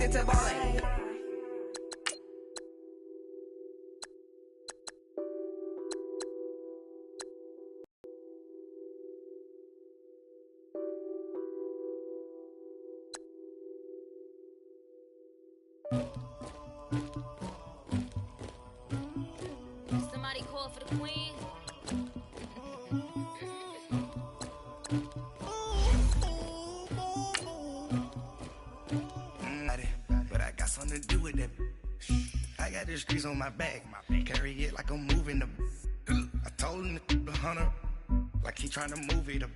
get to ballin'. Somebody call for the queen. But I got something to do with that. I got the streets on my back. Carry it like I'm moving the. I told him the hunter, like he trying to move it up.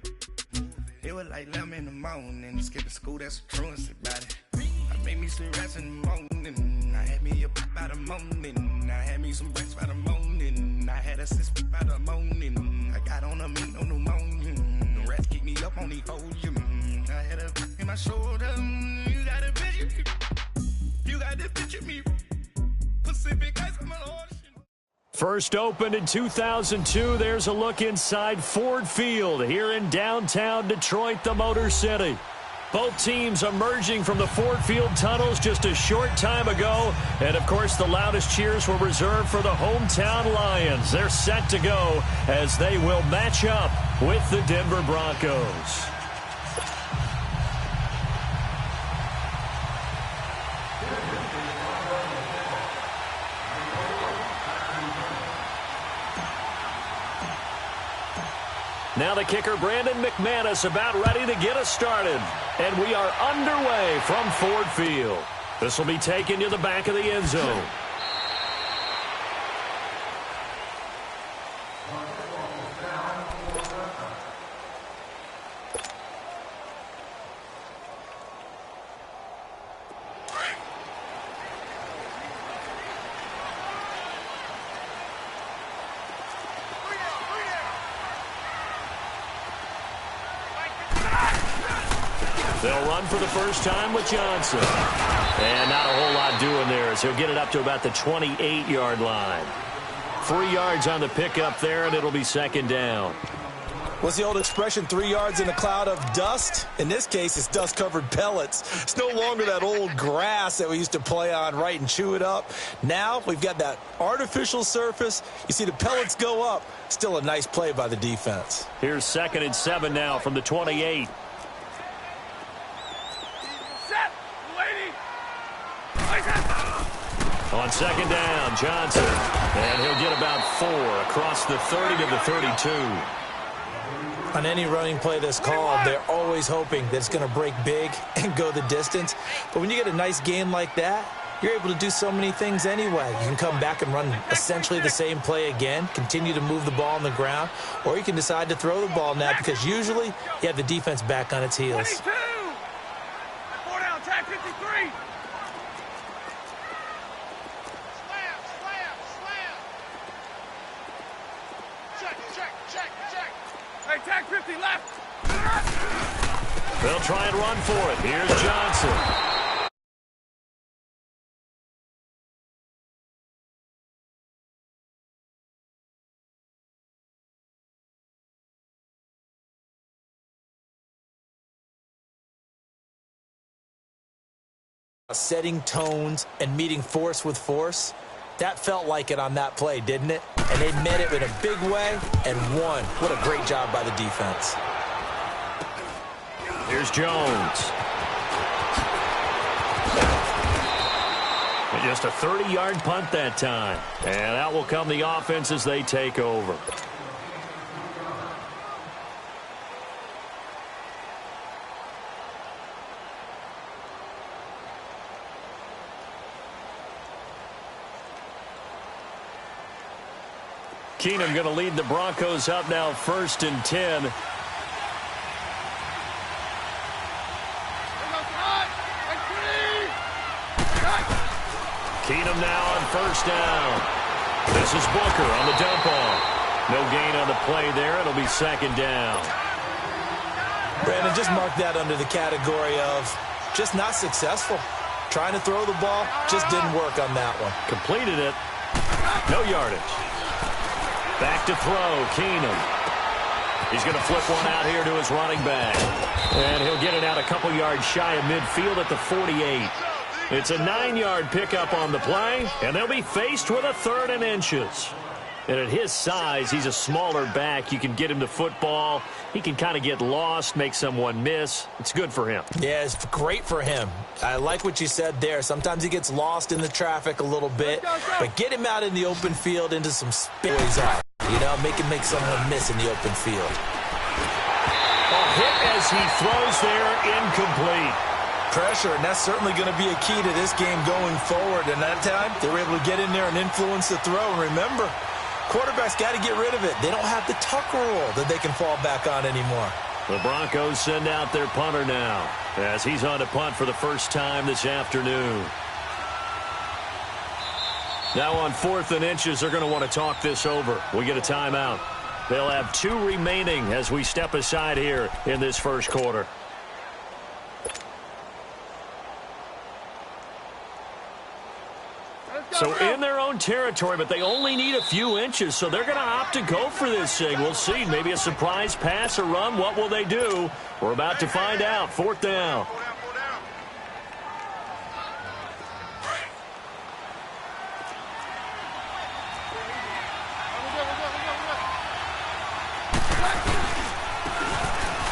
It was like 11 in the morning. Skipping school, that's a truancy about it. I made me some rats in the morning. I had me a pop by the morning. I had me some breaks by the morning. I had a sis by the morning. I got on a meat on the morning. The rats keep me up on the podium. I had a in my shoulder. You got a picture. You got to picture me. Pacific Ice on my ocean. First opened in 2002, there's a look inside Ford Field here in downtown Detroit, the Motor City. Both teams emerging from the Ford Field tunnels just a short time ago. And, of course, the loudest cheers were reserved for the hometown Lions. They're set to go as they will match up with the Denver Broncos. Now the kicker, Brandon McManus, about ready to get us started. And we are underway from Ford Field. This will be taken to the back of the end zone. They'll run for the first time with Johnson. And not a whole lot doing there as he'll get it up to about the 28-yard line. 3 yards on the pickup there, and it'll be second down. What's the old expression, 3 yards in a cloud of dust? In this case, it's dust-covered pellets. It's no longer that old grass that we used to play on, right, and chew it up. Now we've got that artificial surface. You see the pellets go up. Still a nice play by the defense. Here's 2nd and 7 now from the 28. On second down, Johnson. And he'll get about 4 across the 30 to the 32. On any running play that's called, they're always hoping that it's going to break big and go the distance. But when you get a nice gain like that, you're able to do so many things anyway. You can come back and run essentially the same play again, continue to move the ball on the ground, or you can decide to throw the ball now because usually you have the defense back on its heels. 22! 4 down, tag 53! Hey, tag 50 left. They'll try and run for it. Here's Johnson. Setting tones and meeting force with force. That felt like it on that play, didn't it? And they met it in a big way and won. What a great job by the defense. Here's Jones. And just a 30-yard punt that time. And out will come the offense as they take over. Keenum going to lead the Broncos up now 1st and 10. Keenum now on 1st down. This is Booker on the dump off. No gain on the play there. It'll be 2nd down. Brandon, just mark that under the category of just not successful. Trying to throw the ball, just didn't work on that one. Completed it. No yardage. Back to throw, Keenum. He's going to flip one out here to his running back. And he'll get it out a couple yards shy of midfield at the 48. It's a 9-yard pickup on the play, and they'll be faced with a 3rd and inches. And at his size, he's a smaller back. You can get him the football. He can kind of get lost, make someone miss. It's good for him. Yeah, it's great for him. I like what you said there. Sometimes he gets lost in the traffic a little bit, but get him out in the open field into some space. You know, make someone miss in the open field. A hit as he throws there, incomplete. Pressure, and that's certainly going to be a key to this game going forward. And that time, they were able to get in there and influence the throw. And remember, quarterbacks got to get rid of it. They don't have the tuck rule that they can fall back on anymore. The Broncos send out their punter now as he's on to punt for the first time this afternoon. Now on 4th and inches, they're going to want to talk this over. We get a timeout. They'll have 2 remaining as we step aside here in this first quarter. So in their own territory, but they only need a few inches, so they're going to opt to go for this thing. We'll see. Maybe a surprise pass or run. What will they do? We're about to find out. 4th down.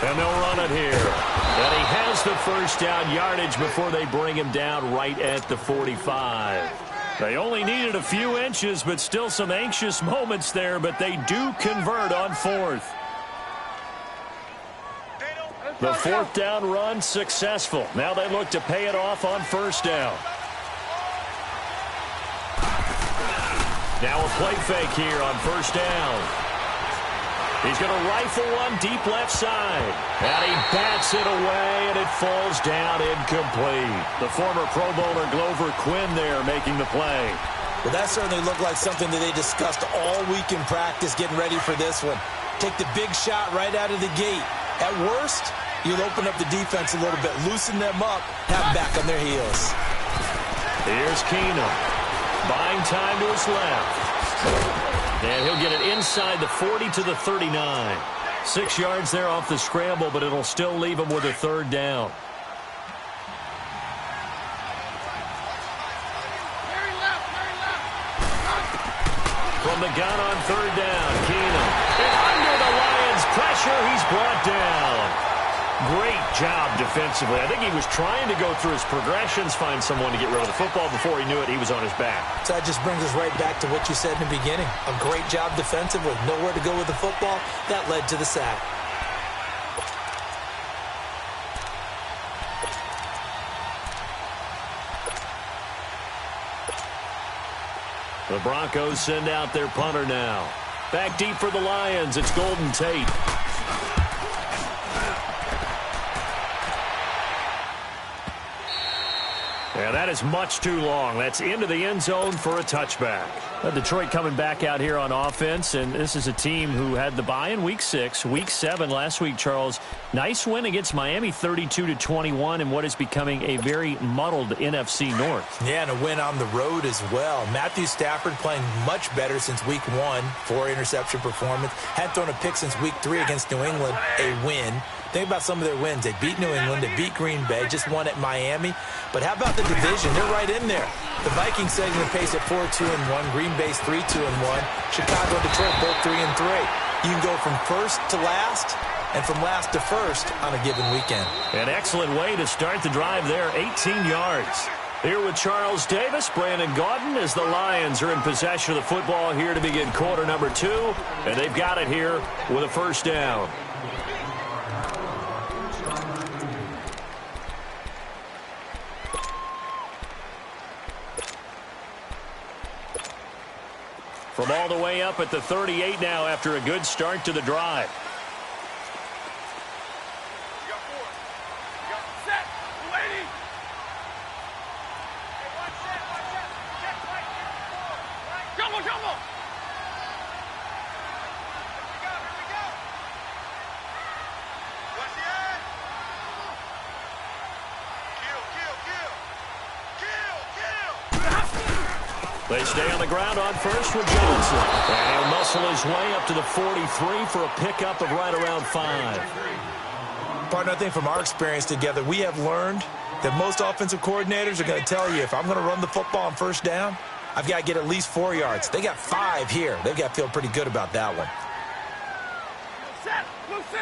And they'll run it here. And he has the first down yardage before they bring him down right at the 45. They only needed a few inches, but still some anxious moments there, but they do convert on 4th. The 4th down run successful. Now they look to pay it off on 1st down. Now a play fake here on 1st down. He's going to rifle one deep left side. And he bats it away, and it falls down incomplete. The former Pro Bowler Glover Quinn there making the play. Well, that certainly looked like something that they discussed all week in practice, getting ready for this one. Take the big shot right out of the gate. At worst, you'll open up the defense a little bit, loosen them up, have them back on their heels. Here's Keenum. Buying time to his left. And he'll get it inside the 40 to the 39. 6 yards there off the scramble, but it'll still leave him with a 3rd down. From the gun on 3rd down, Keenum. And under the Lions' pressure, he's brought down. Great job defensively. I think he was trying to go through his progressions, find someone to get rid of the football. Before he knew it, he was on his back. So that just brings us right back to what you said in the beginning. A great job defensively. Nowhere to go with the football. That led to the sack. The Broncos send out their punter now. Back deep for the Lions. It's Golden Tate. Yeah, that is much too long. That's into the end zone for a touchback. Detroit coming back out here on offense, and this is a team who had the bye in Week 6. Week 7 last week, Charles. Nice win against Miami, 32-21, in what is becoming a very muddled NFC North. Yeah, and a win on the road as well. Matthew Stafford playing much better since Week 1, 4-interception performance. Hadn't thrown a pick since Week 3 against New England, a win. Think about some of their wins. They beat New England. They beat Green Bay. Just won at Miami. But how about the division? They're right in there. The Vikings setting the pace at 4-2-1. Green Bay's 3-2-1. Chicago and Detroit both 3-3. You can go from first to last and from last to first on a given weekend. An excellent way to start the drive there. 18 yards. Here with Charles Davis, Brandon Gaudin, as the Lions are in possession of the football here to begin quarter number 2. And they've got it here with a first down. From all the way up at the 38 now after a good start to the drive. You got 4. You got set. Lady. Hey, watch that. Watch that. Check right here. Right. Jumbo, jumbo. Here we go. Here we go. Watch the end. Kill, kill, kill. Kill, kill. They stay on the ground on first with Johnson. And he'll muscle his way up to the 43 for a pickup of right around 5. Partner, I think from our experience together, we have learned that most offensive coordinators are going to tell you, if I'm going to run the football on first down, I've got to get at least 4 yards. They got 5 here. They've got to feel pretty good about that one. Set. Blue 60.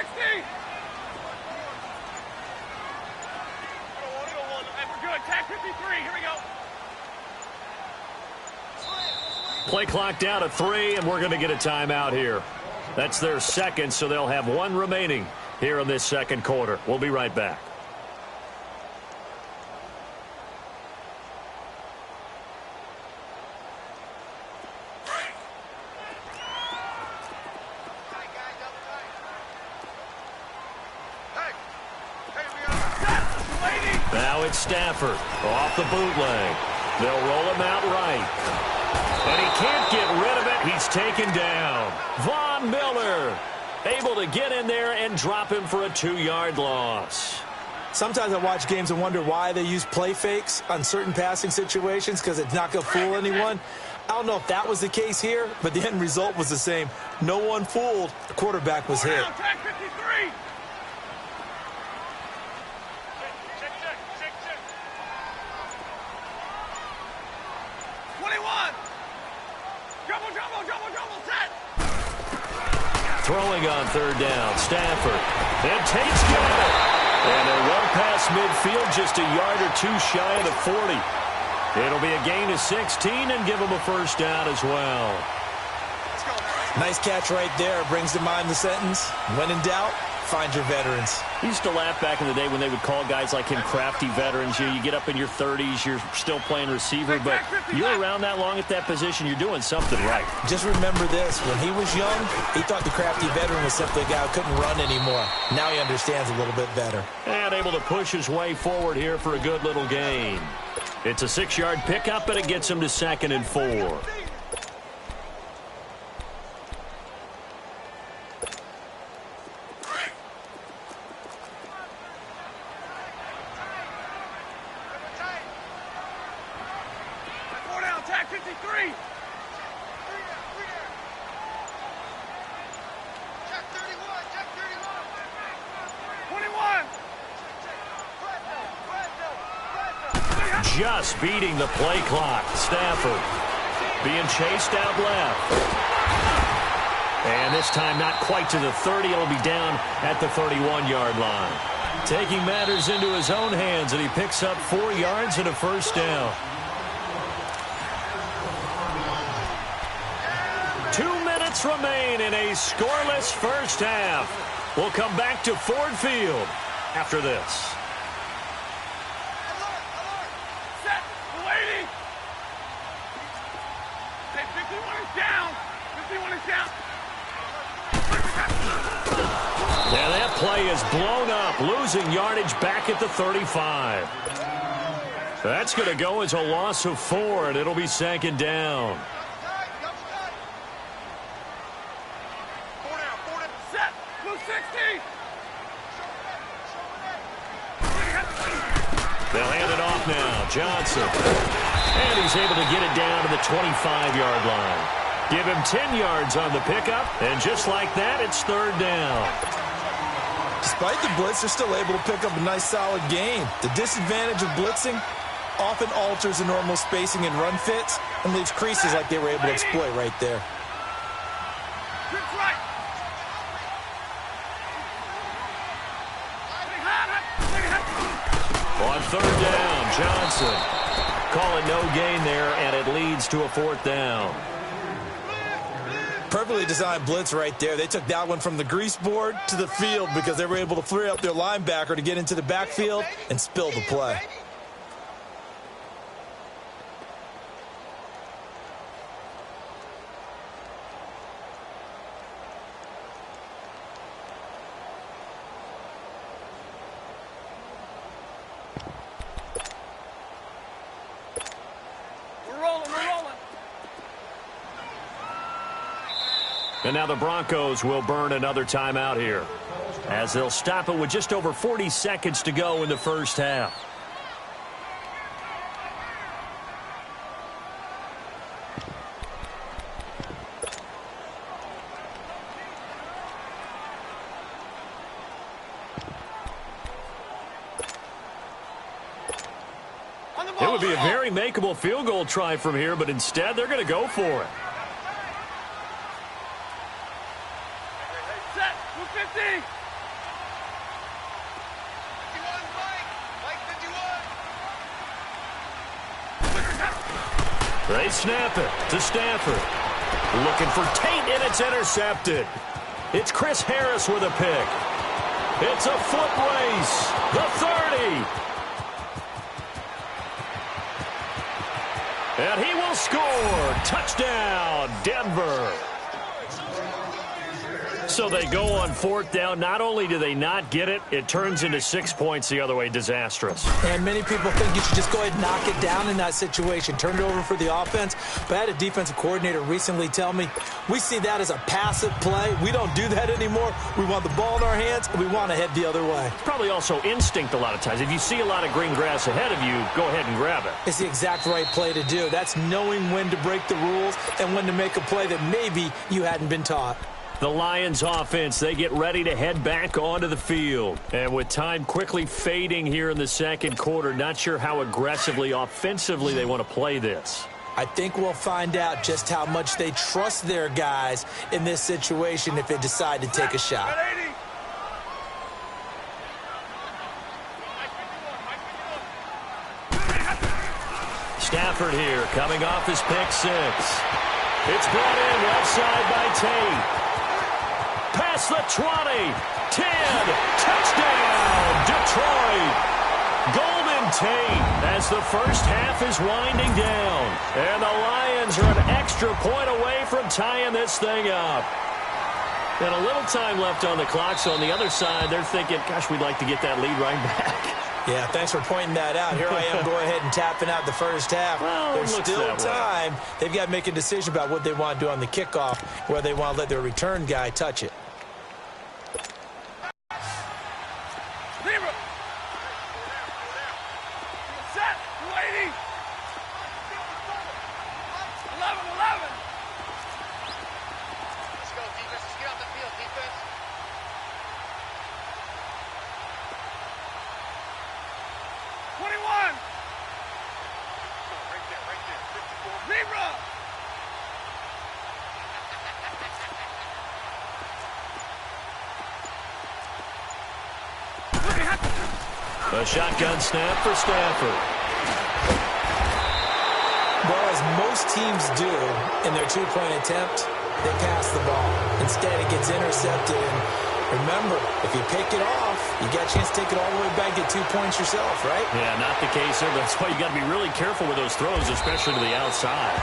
We're good. Tag 53. Here we go. Play clock down to 3, and we're going to get a timeout here. That's their second, so they'll have 1 remaining here in this second quarter. We'll be right back. Now it's Stafford off the bootleg. They'll roll him out right. And he can't get rid of it. He's taken down. Von Miller able to get in there and drop him for a 2-yard loss. Sometimes I watch games and wonder why they use play fakes on certain passing situations, because it's not going to fool anyone. I don't know if that was the case here, but the end result was the same. No one fooled. The quarterback was hit. Tag 53. Throwing on third down, Stafford. And Tate's got it. And they're well past midfield, just a yard or 2 shy of the 40. It'll be a gain of 16 and give them a first down as well. Nice catch right there. Brings to mind the sentence, when in doubt, find your veterans. I used to laugh back in the day when they would call guys like him crafty veterans. You get up in your 30s, you're still playing receiver, but you're around that long at that position, you're doing something right. Just remember this. When he was young, he thought the crafty veteran was simply a guy who couldn't run anymore. Now he understands a little bit better. And able to push his way forward here for a good little gain. It's a 6-yard pickup, and it gets him to 2nd and 4. Just beating the play clock. Stafford being chased out left. And this time not quite to the 30. It'll be down at the 31-yard line. Taking matters into his own hands, and he picks up 4 yards and a first down. 2 minutes remain in a scoreless first half. We'll come back to Ford Field after this. Yeah, that play is blown up, losing yardage back at the 35. That's going to go as a loss of 4, and it'll be 2nd down. Set. Blue 60. They'll hand it off now. Johnson. And he's able to get it down to the 25-yard line. Give him 10 yards on the pickup, and just like that, it's 3rd down. Despite the blitz, they're still able to pick up a nice, solid gain. The disadvantage of blitzing often alters the normal spacing and run fits and leaves creases like they were able to exploit right there. On 3rd down, Johnson. Call it no gain there, and it leads to a 4th down. Perfectly designed blitz right there. They took that one from the grease board to the field because they were able to free up their linebacker to get into the backfield and spill the play. We're rolling. And now the Broncos will burn another timeout here, as they'll stop it with just over 40 seconds to go in the first half. It would be a very makeable field goal try from here, but instead they're going to go for it. Set. 250. They snap it to Stafford. Looking for Tate, and it's intercepted. It's Chris Harris with a pick. It's a foot race. The 30. And he will score. Touchdown, Denver. So they go on fourth down. Not only do they not get it, it turns into 6 points the other way. Disastrous. And many people think you should just go ahead and knock it down in that situation. Turn it over for the offense. But I had a defensive coordinator recently tell me, we see that as a passive play. We don't do that anymore. We want the ball in our hands, and we want to head the other way. It's probably also instinct a lot of times. If you see a lot of green grass ahead of you, go ahead and grab it. It's the exact right play to do. That's knowing when to break the rules and when to make a play that maybe you hadn't been taught. The Lions offense, they get ready to head back onto the field. And with time quickly fading here in the second quarter, not sure how aggressively, offensively they want to play this. I think we'll find out just how much they trust their guys in this situation if they decide to take a shot. Stafford here, coming off his pick six. It's brought in left side by Tate. Past the 20, 10, touchdown, Detroit. Golden Tate as the first half is winding down. And the Lions are an extra point away from tying this thing up. And a little time left on the clock, so on the other side, they're thinking, gosh, we'd like to get that lead right back. Yeah, thanks for pointing that out. Here I am going ahead and tapping out the first half. Well, there's still time. They've got to make a decision about what they want to do on the kickoff, whether they want to let their return guy touch it. Set. 280. 11. Let's go, defense. Let's get off the field, defense. Right there. 54. Zebra. A shotgun snap for Stafford. Well, as most teams do in their two-point attempt, they pass the ball. Instead, it gets intercepted. And remember, if you pick it off, you got a chance to take it all the way back, get 2 points yourself, right? Yeah, not the case there. That's why you got to be really careful with those throws, especially to the outside.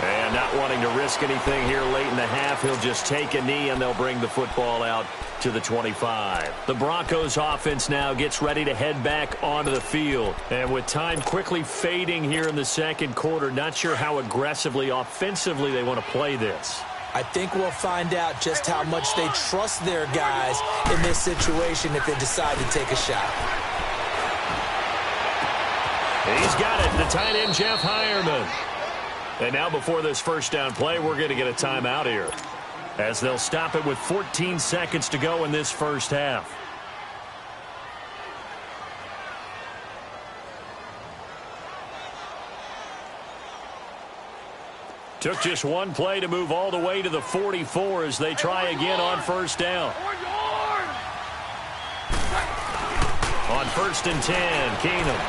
And not wanting to risk anything here late in the half, he'll just take a knee, and they'll bring the football out to the 25. The Broncos offense now gets ready to head back onto the field. And with time quickly fading here in the second quarter, not sure how aggressively, offensively they want to play this. I think we'll find out just how much they trust their guys in this situation if they decide to take a shot. He's got it, the tight end, Jeff Hireman. And now before this first down play, we're going to get a timeout here, as they'll stop it with 14 seconds to go in this first half. Took just one play to move all the way to the 44 as they try again on first down. On 1st and 10, Keenum.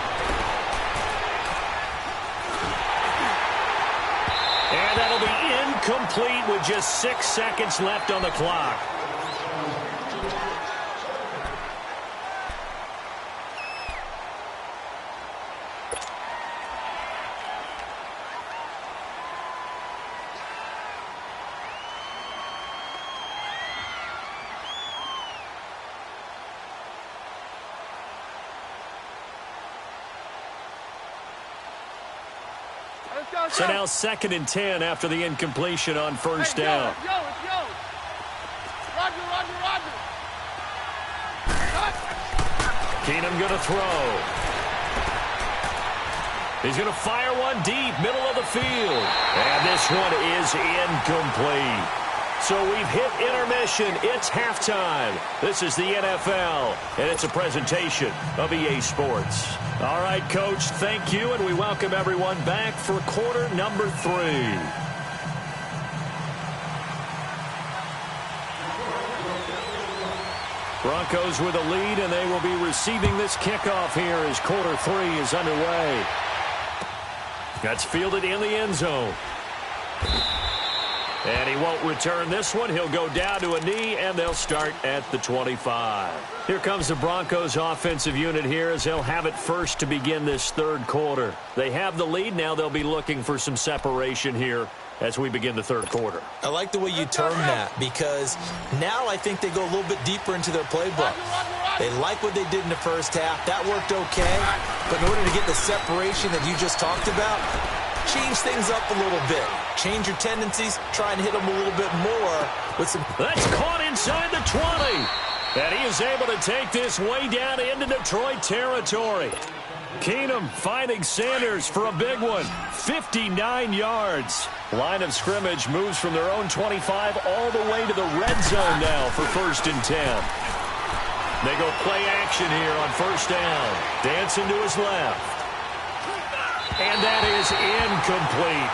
And that'll be incomplete with just 6 seconds left on the clock. So now 2nd and 10 after the incompletion on first down. Let's go. Roger. Keenum going to throw. He's going to fire one deep, middle of the field. And this one is incomplete. So we've hit intermission. It's halftime. This is the NFL, and it's a presentation of EA Sports. All right, Coach, thank you, and we welcome everyone back for quarter number 3. Broncos with a lead, and they will be receiving this kickoff here as quarter 3 is underway. That's fielded in the end zone. And he won't return this one. He'll go down to a knee, and they'll start at the 25. Here comes the Broncos offensive unit here as they'll have it first to begin this third quarter. They have the lead. Now they'll be looking for some separation here as we begin the third quarter. I like the way you term that because now I think they go a little bit deeper into their playbook. They like what they did in the first half. That worked okay. But in order to get the separation that you just talked about, change things up a little bit. Change your tendencies. Try and hit them a little bit more with some... That's caught inside the 20. And he is able to take this way down into Detroit territory. Keenum finding Sanders for a big one. 59 yards. Line of scrimmage moves from their own 25 all the way to the red zone now for 1st and 10. They go play action here on 1st down. Dancing to his left. And that is incomplete.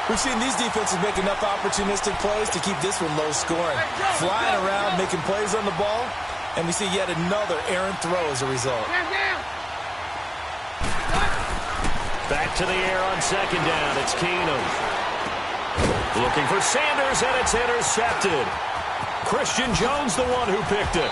We've seen these defenses make enough opportunistic plays to keep this one low scoring. Flying around, making plays on the ball, and we see yet another errant throw as a result. Back to the air on 2nd down. It's Keenum. Looking for Sanders, and it's intercepted. Christian Jones, the one who picked it.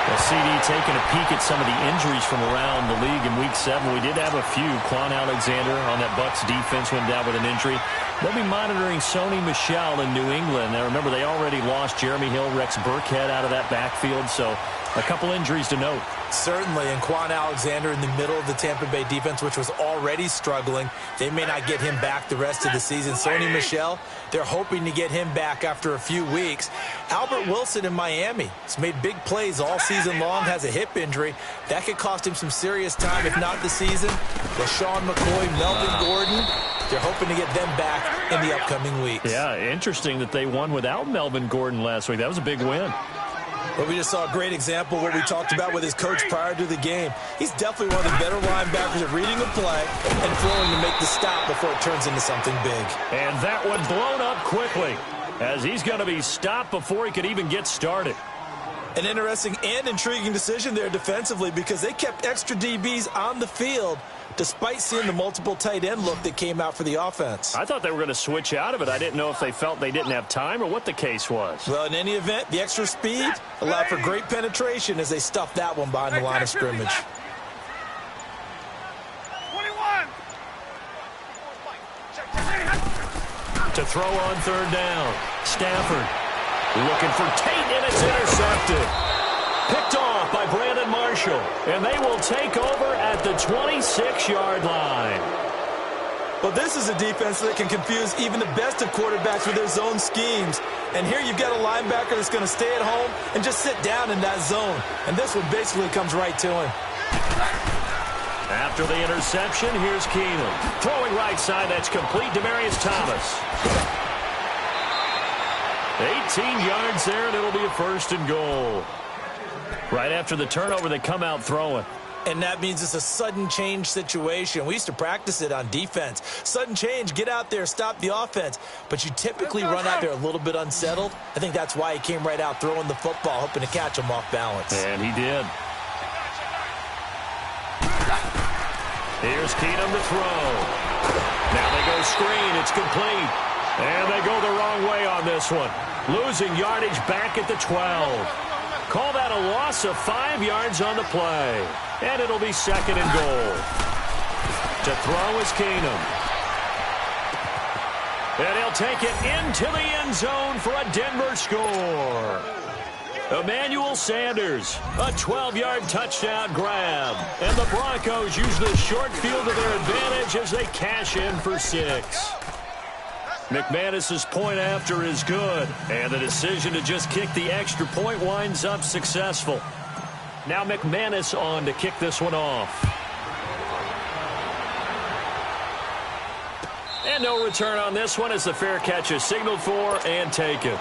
Well, CD taking a peek at some of the injuries from around the league in Week 7. We did have a few. Quan Alexander on that Bucs defense went down with an injury. They'll be monitoring Sony Michel in New England. Now, remember, they already lost Jeremy Hill, Rex Burkhead out of that backfield, so a couple injuries to note. Certainly, and Quan Alexander in the middle of the Tampa Bay defense, which was already struggling. They may not get him back the rest of the season. Sony Michel, they're hoping to get him back after a few weeks. Albert Wilson in Miami has made big plays all season long, has a hip injury. That could cost him some serious time, if not the season. LaShawn McCoy, Melvin Gordon, they're hoping to get them back in the upcoming weeks. Yeah, interesting that they won without Melvin Gordon last week. That was a big win. But we just saw a great example of what we talked about with his coach prior to the game. He's definitely one of the better linebackers at reading a play and throwing to make the stop before it turns into something big. And that one blown up quickly as he's going to be stopped before he could even get started. An interesting and intriguing decision there defensively because they kept extra DBs on the field despite seeing the multiple tight end look that came out for the offense. I thought they were going to switch out of it. I didn't know if they felt they didn't have time or what the case was. Well, in any event, the extra speed allowed for great penetration as they stuffed that one behind the line of scrimmage. 21. To throw on 3rd down. Stafford looking for Tate, and it's intercepted. Picked off by Brandon Marshall, and they will take over at the 26-yard line. Well, this is a defense that can confuse even the best of quarterbacks with their zone schemes. And here you've got a linebacker that's going to stay at home and just sit down in that zone. And this one basically comes right to him. After the interception, here's Keenum. Throwing right side, that's complete. Demaryius Thomas. 18 yards there, and it'll be a 1st and goal. Right after the turnover, they come out throwing. And that means it's a sudden change situation. We used to practice it on defense. Sudden change, get out there, stop the offense. But you typically run out there a little bit unsettled. I think that's why he came right out throwing the football, hoping to catch him off balance. And he did. Here's Keenum to throw. Now they go screen. It's complete. And they go the wrong way on this one. Losing yardage back at the 12. Call that a loss of 5 yards on the play. And it'll be 2nd and goal. To throw is Keenum. And he'll take it into the end zone for a Denver score. Emmanuel Sanders, a 12-yard touchdown grab. And the Broncos use the short field to their advantage as they cash in for 6. McManus's point after is good, and the decision to just kick the extra point winds up successful. Now McManus on to kick this one off. And no return on this one as the fair catch is signaled for and taken.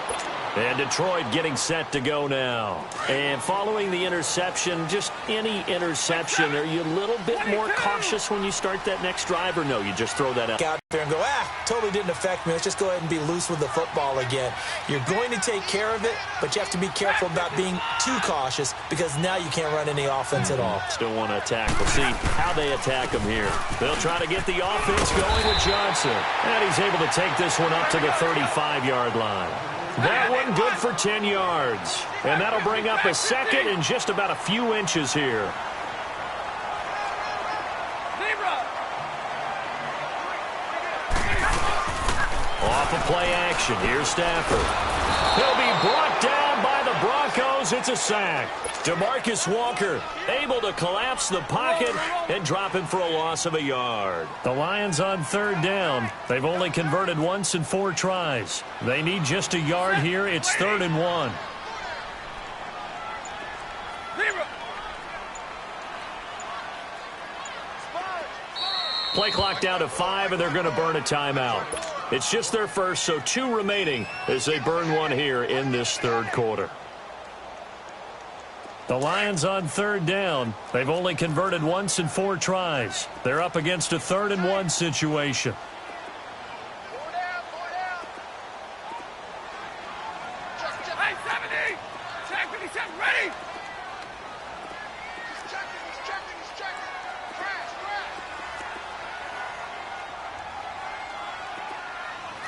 And Detroit getting set to go now. And following the interception, just any interception, are you a little bit more cautious when you start that next drive, or no, you just throw that out there and go, totally didn't affect me. Let's just go ahead and be loose with the football again. You're going to take care of it, but you have to be careful about being too cautious because now you can't run any offense at all. Still want to attack. We'll see how they attack him here. They'll try to get the offense going with Johnson. And he's able to take this one up to the 35-yard line. That one good for 10 yards. And that'll bring up a second in just about a few inches here. Off of play action. Here's Stafford. He'll be brought down by the Broncos. It's a sack. DeMarcus Walker able to collapse the pocket and drop him for a loss of a yard. The Lions on third down. They've only converted once in 4 tries. They need just a yard here. It's 3rd and 1. Play clock down to 5, and they're going to burn a timeout. It's just their first, so 2 remaining as they burn one here in this third quarter. The Lions on third down. They've only converted once in 4 tries. They're up against a 3rd and 1 situation. Hey, 70! Check 57, ready! He's checking. Crash.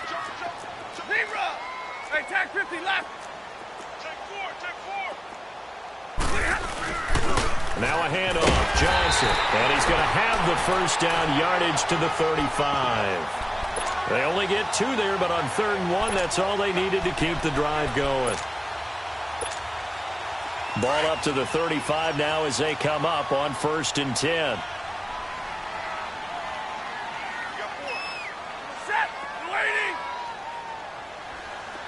Jump. Libra! Hey, tag 50, left! Take 4. Now a handoff. Johnson. And he's going to have the first down yardage to the 35. They only get 2 there, but on 3rd and 1, that's all they needed to keep the drive going. Ball up to the 35 now as they come up on 1st and 10. Set! Waiting!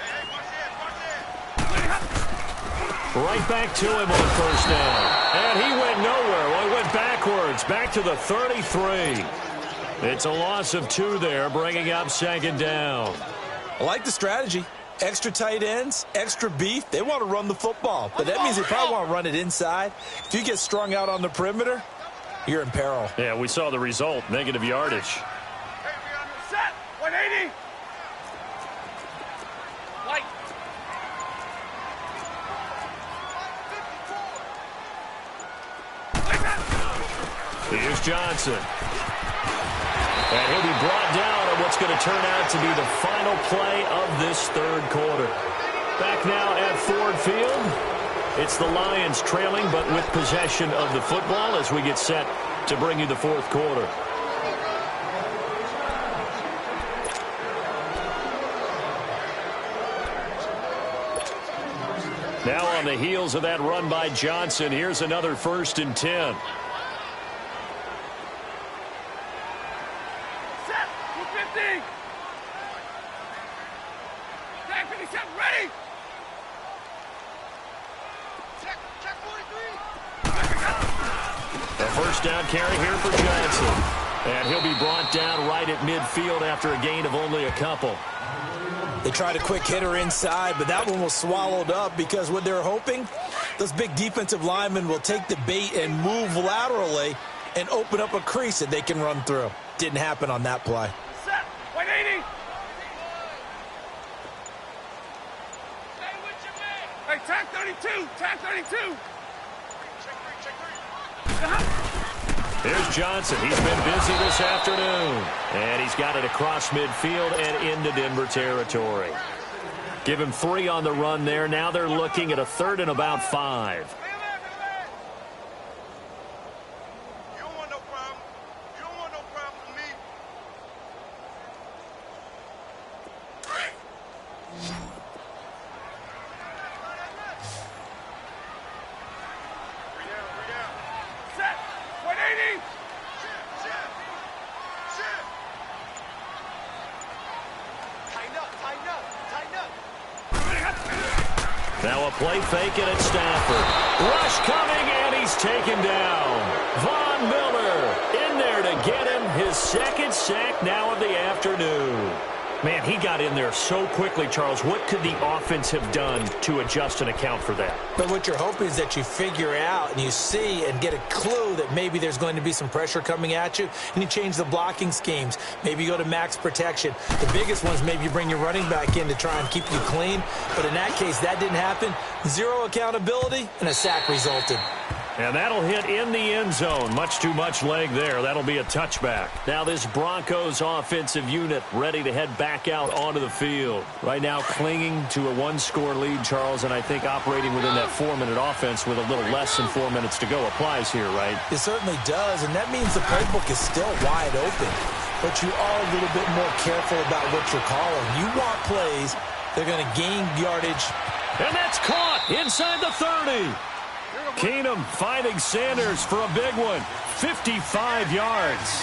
Hey, watch that. Right back to him on 1st down. And he went nowhere. Well, he went backwards, back to the 33. It's a loss of 2 there, bringing up 2nd down. I like the strategy. Extra tight ends, extra beef. They want to run the football, but that means they probably want to run it inside. If you get strung out on the perimeter, you're in peril. Yeah, we saw the result, negative yardage. Hey, we on the set! 180! Light! Here's Johnson. And he'll be brought down on what's going to turn out to be the final play of this third quarter. Back now at Ford Field. It's the Lions trailing, but with possession of the football as we get set to bring you the 4th quarter. Now on the heels of that run by Johnson, here's another 1st and 10. Set! 250! Tag 57, ready! Check 43. A 1st down carry here for Johnson. And he'll be brought down right at midfield after a gain of only a couple. They tried a quick hitter inside, but that one was swallowed up because what they're hoping, those big defensive linemen will take the bait and move laterally and open up a crease that they can run through. Didn't happen on that play. Set! 180! Hey, tag 32! Tag 32! Check 3. Here's Johnson. He's been busy this afternoon. And he's got it across midfield and into Denver territory. Give him 3 on the run there. Now they're looking at a 3rd and about 5. You don't want no problem. You don't want no problem with me. Three down. Set! 180! Shit. Tighten up. Now a play fake and it's Stafford. Rush coming, and he he's taken down. Von Miller in there to get him his second sack now of the afternoon. Man, he got in there so quickly, Charles. What could the offense have done to adjust and account for that? But what you're hoping is that you figure out and you see and get a clue that maybe there's going to be some pressure coming at you, and you change the blocking schemes. Maybe you go to max protection. The biggest one is maybe you bring your running back in to try and keep you clean. But in that case, that didn't happen. Zero accountability, and a sack resulted. And that'll hit in the end zone. Much too much leg there. That'll be a touchback. Now this Broncos offensive unit ready to head back out onto the field. Right now clinging to a one-score lead, Charles, and I think operating within that 4-minute offense with a little less than 4 minutes to go applies here, right? It certainly does, and that means the playbook is still wide open. But you are a little bit more careful about what you're calling. You want plays. They're going to gain yardage. And that's caught inside the 30. Keenum finding Sanders for a big one. 55 yards.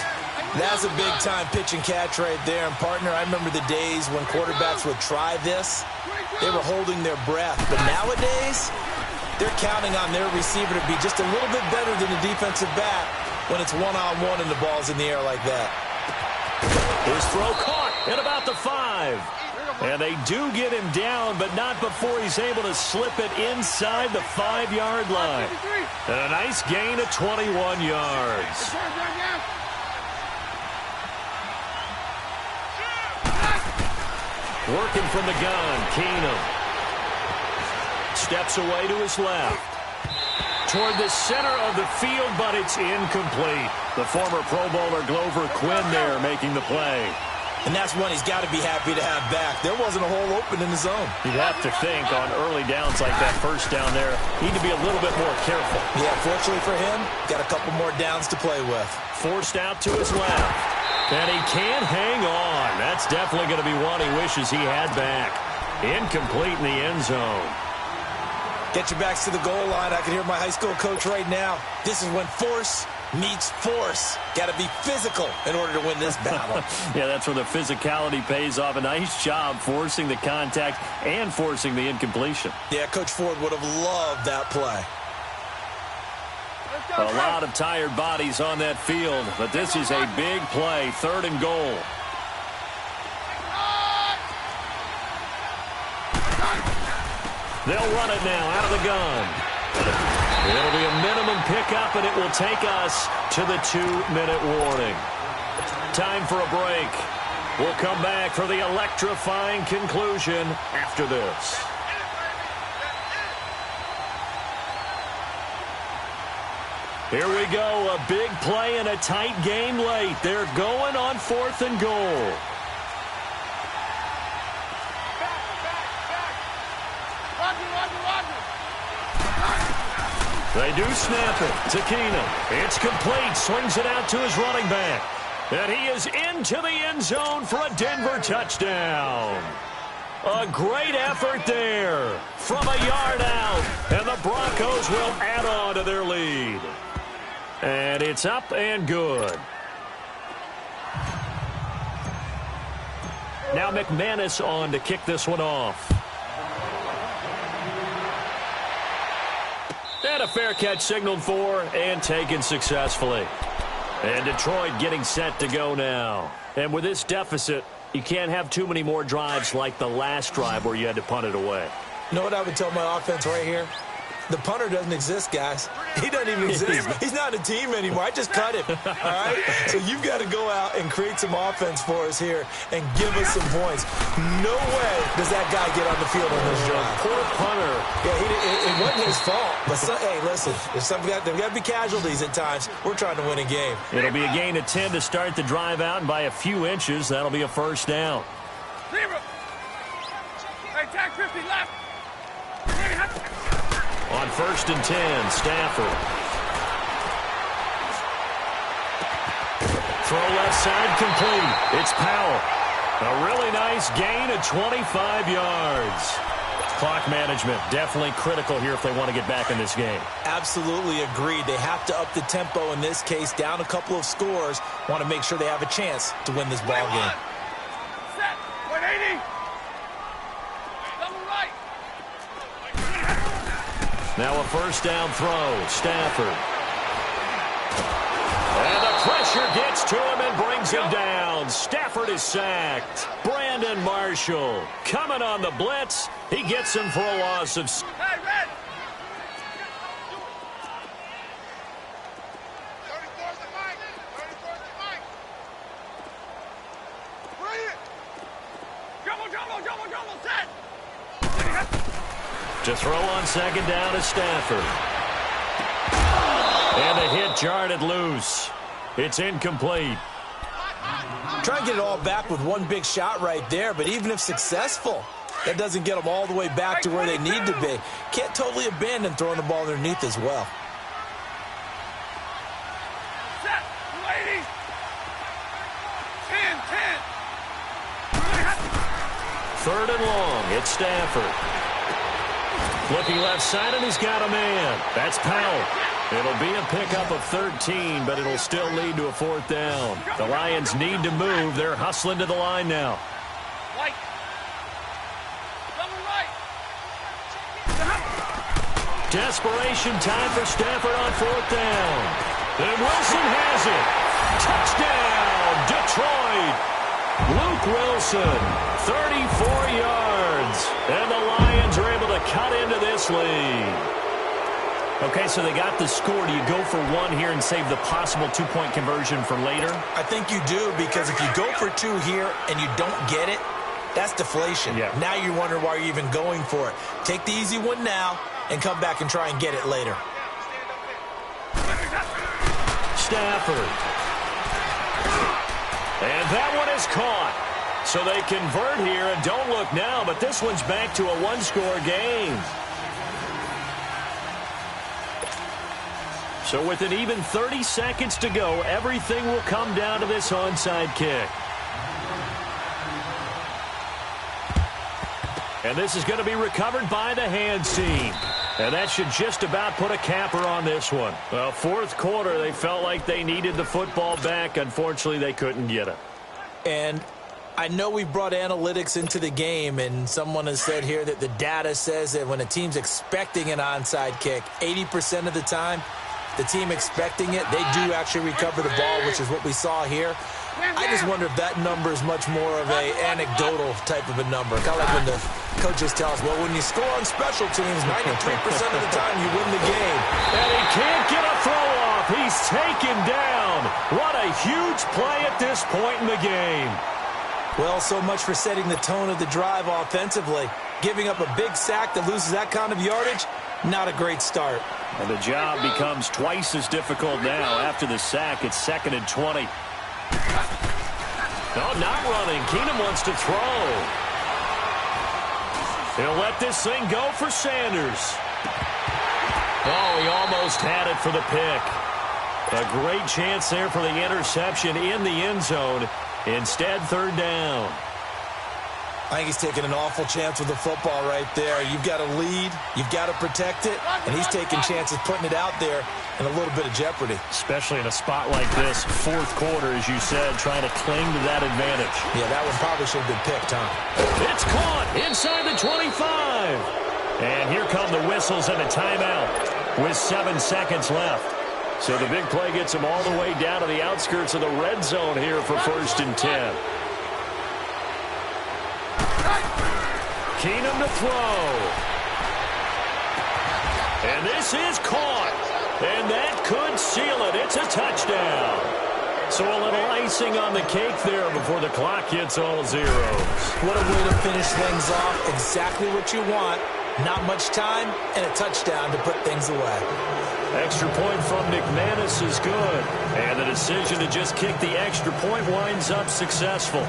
That's a big-time pitch and catch right there. And, partner, I remember the days when quarterbacks would try this. They were holding their breath. But nowadays, they're counting on their receiver to be just a little bit better than the defensive back when it's one-on-one and the ball's in the air like that. His throw caught at about the 5. And they do get him down, but not before he's able to slip it inside the 5-yard line. And a nice gain of 21 yards. Working from the gun, Keenum. Steps away to his left. Toward the center of the field, but it's incomplete. The former Pro Bowler Glover Quinn there making the play. And that's one he's got to be happy to have back. There wasn't a hole open in the zone. You'd have to think on early downs like that, first down there, need to be a little bit more careful. Yeah, fortunately for him, got a couple more downs to play with. Forced out to his left. And he can't hang on. That's definitely going to be one he wishes he had back. Incomplete in the end zone. Get your backs to the goal line. I can hear my high school coach right now. This is when force meets force. Got to be physical in order to win this battle. Yeah, that's where the physicality pays off. A nice job forcing the contact and forcing the incompletion. Yeah, Coach Ford would have loved that play. A lot of tired bodies on that field, but this is a big play, 3rd and goal. They'll run it now out of the gun. It'll be a minimum pickup, and it will take us to the 2-minute warning. Time for a break. We'll come back for the electrifying conclusion after this. Here we go, a big play and a tight game late. They're going on 4th and goal. They do snap it to Keenum. It's complete. Swings it out to his running back. And he is into the end zone for a Denver touchdown. A great effort there from a yard out. And the Broncos will add on to their lead. And it's up and good. Now McManus on to kick this one off. And a fair catch signaled for and taken successfully. And Detroit getting set to go now. And with this deficit, you can't have too many more drives like the last drive where you had to punt it away. You know what I would tell my offense right here? The punter doesn't exist, guys. He doesn't even exist. He's not a team anymore. I just cut him, all right? So you've got to go out and create some offense for us here and give us some points. No way does that guy get on the field on this drive. Poor punter. Yeah, it wasn't his fault. But, hey, listen, there's got to be casualties at times. We're trying to win a game. It'll be a gain of 10 to start the drive out, and by a few inches, that'll be a first down. Hey, tag 50 left. On 1st and 10, Stafford. Throw left side complete. It's Powell. A really nice gain of 25 yards. Clock management definitely critical here if they want to get back in this game. Absolutely agreed. They have to up the tempo in this case, down a couple of scores. Want to make sure they have a chance to win this ball game. Set. 180. Double right. Now a first down throw. Stafford. And the pressure gets to him and brings him down. Stafford is sacked. Brandon Marshall coming on the blitz. He gets him for a loss of... Hey, Red! 34's the mic. 34's the mic. Bring it. Double, set! To throw on second down is Stafford. And the hit jarred it loose. It's incomplete. Try and get it all back with one big shot right there, but even if successful, that doesn't get them all the way back to where they need to be. Can't totally abandon throwing the ball underneath as well. Set! Ladies! 10. Third and long. It's Stafford. Looking left side, and he's got a man. That's Powell. It'll be a pickup of 13, but it'll still lead to a fourth down. The Lions need to move. They're hustling to the line now. Right. Double right. Desperation time for Stafford on fourth down. And Wilson has it. Touchdown, Detroit. Luke Wilson, 34 yards. And the Lions are able to cut into this lead. Okay, so they got the score. Do you go for one here and save the possible two-point conversion for later? I think you do, because if you go for two here and you don't get it, that's deflation. Yeah. Now you wonder why you're even going for it. Take the easy one now and come back and try and get it later. Stafford. And that one is caught. So they convert here, and don't look now, but this one's back to a one-score game. So with an even 30 seconds to go, everything will come down to this onside kick. And this is going to be recovered by the hands team. And that should just about put a capper on this one. Well, fourth quarter, they felt like they needed the football back. Unfortunately, they couldn't get it. And I know we brought analytics into the game, and someone has said here that the data says that when a team's expecting an onside kick, 80% of the time, the team expecting it, they do actually recover the ball, which is what we saw here. I just wonder if that number is much more of a anecdotal type of a number. Kind of like when the coaches tell us, well, when you score on special teams, 93% of the time you win the game. And he can't get a throw off. He's taken down. What a huge play at this point in the game. Well, so much for setting the tone of the drive offensively. Giving up a big sack that loses that kind of yardage, not a great start. And the job becomes twice as difficult now. After the sack, it's 2nd and 20. No, not running. Keenum wants to throw. He'll let this thing go for Sanders. Oh, he almost had it for the pick. A great chance there for the interception in the end zone. Instead, third down. I think he's taking an awful chance with the football right there. You've got to lead, you've got to protect it, and he's taking chances putting it out there in a little bit of jeopardy. Especially in a spot like this, fourth quarter, as you said, trying to cling to that advantage. Yeah, that one probably should have been picked, huh? It's caught inside the 25. And here come the whistles and a timeout with 7 seconds left. So the big play gets him all the way down to the outskirts of the red zone here for 1st and 10. Keenum to throw. And this is caught. And that could seal it. It's a touchdown. So a little icing on the cake there before the clock hits all zeros. What a way to finish things off. Exactly what you want. Not much time and a touchdown to put things away. Extra point from McManus is good. And the decision to just kick the extra point winds up successful.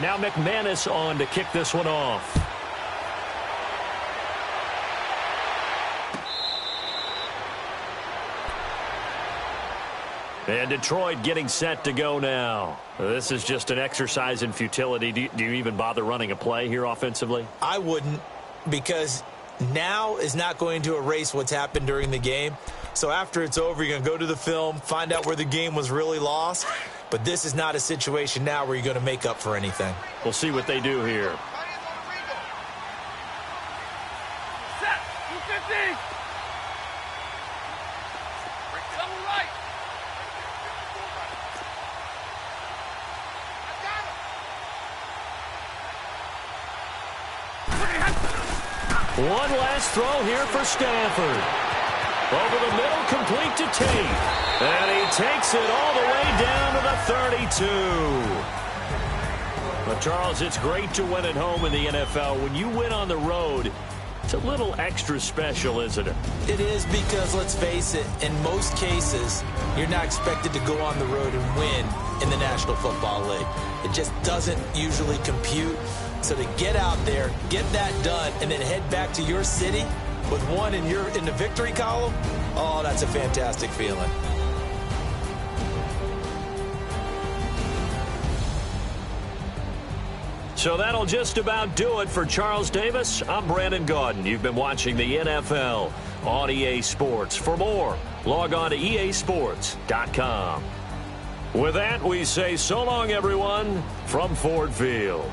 Now McManus on to kick this one off. And Detroit getting set to go now. This is just an exercise in futility. Do you even bother running a play here offensively? I wouldn't, because now is not going to erase what's happened during the game. So after it's over, you're going to go to the film, find out where the game was really lost, But this is not a situation now where you're going to make up for anything. We'll see what they do here. Set. 250. Double right. One last throw here for Stafford. Over the middle, complete to Tate. And he takes it all the way down to the 32. But, Charles, it's great to win at home in the NFL. When you win on the road, it's a little extra special, isn't it? It is because, let's face it, in most cases, you're not expected to go on the road and win in the National Football League. It just doesn't usually compute. So to get out there, get that done, and then head back to your city with one in the victory column, oh, that's a fantastic feeling. So that'll just about do it for Charles Davis. I'm Brandon Gaudin. You've been watching the NFL on EA Sports. For more, log on to easports.com. With that, we say so long, everyone, from Ford Field.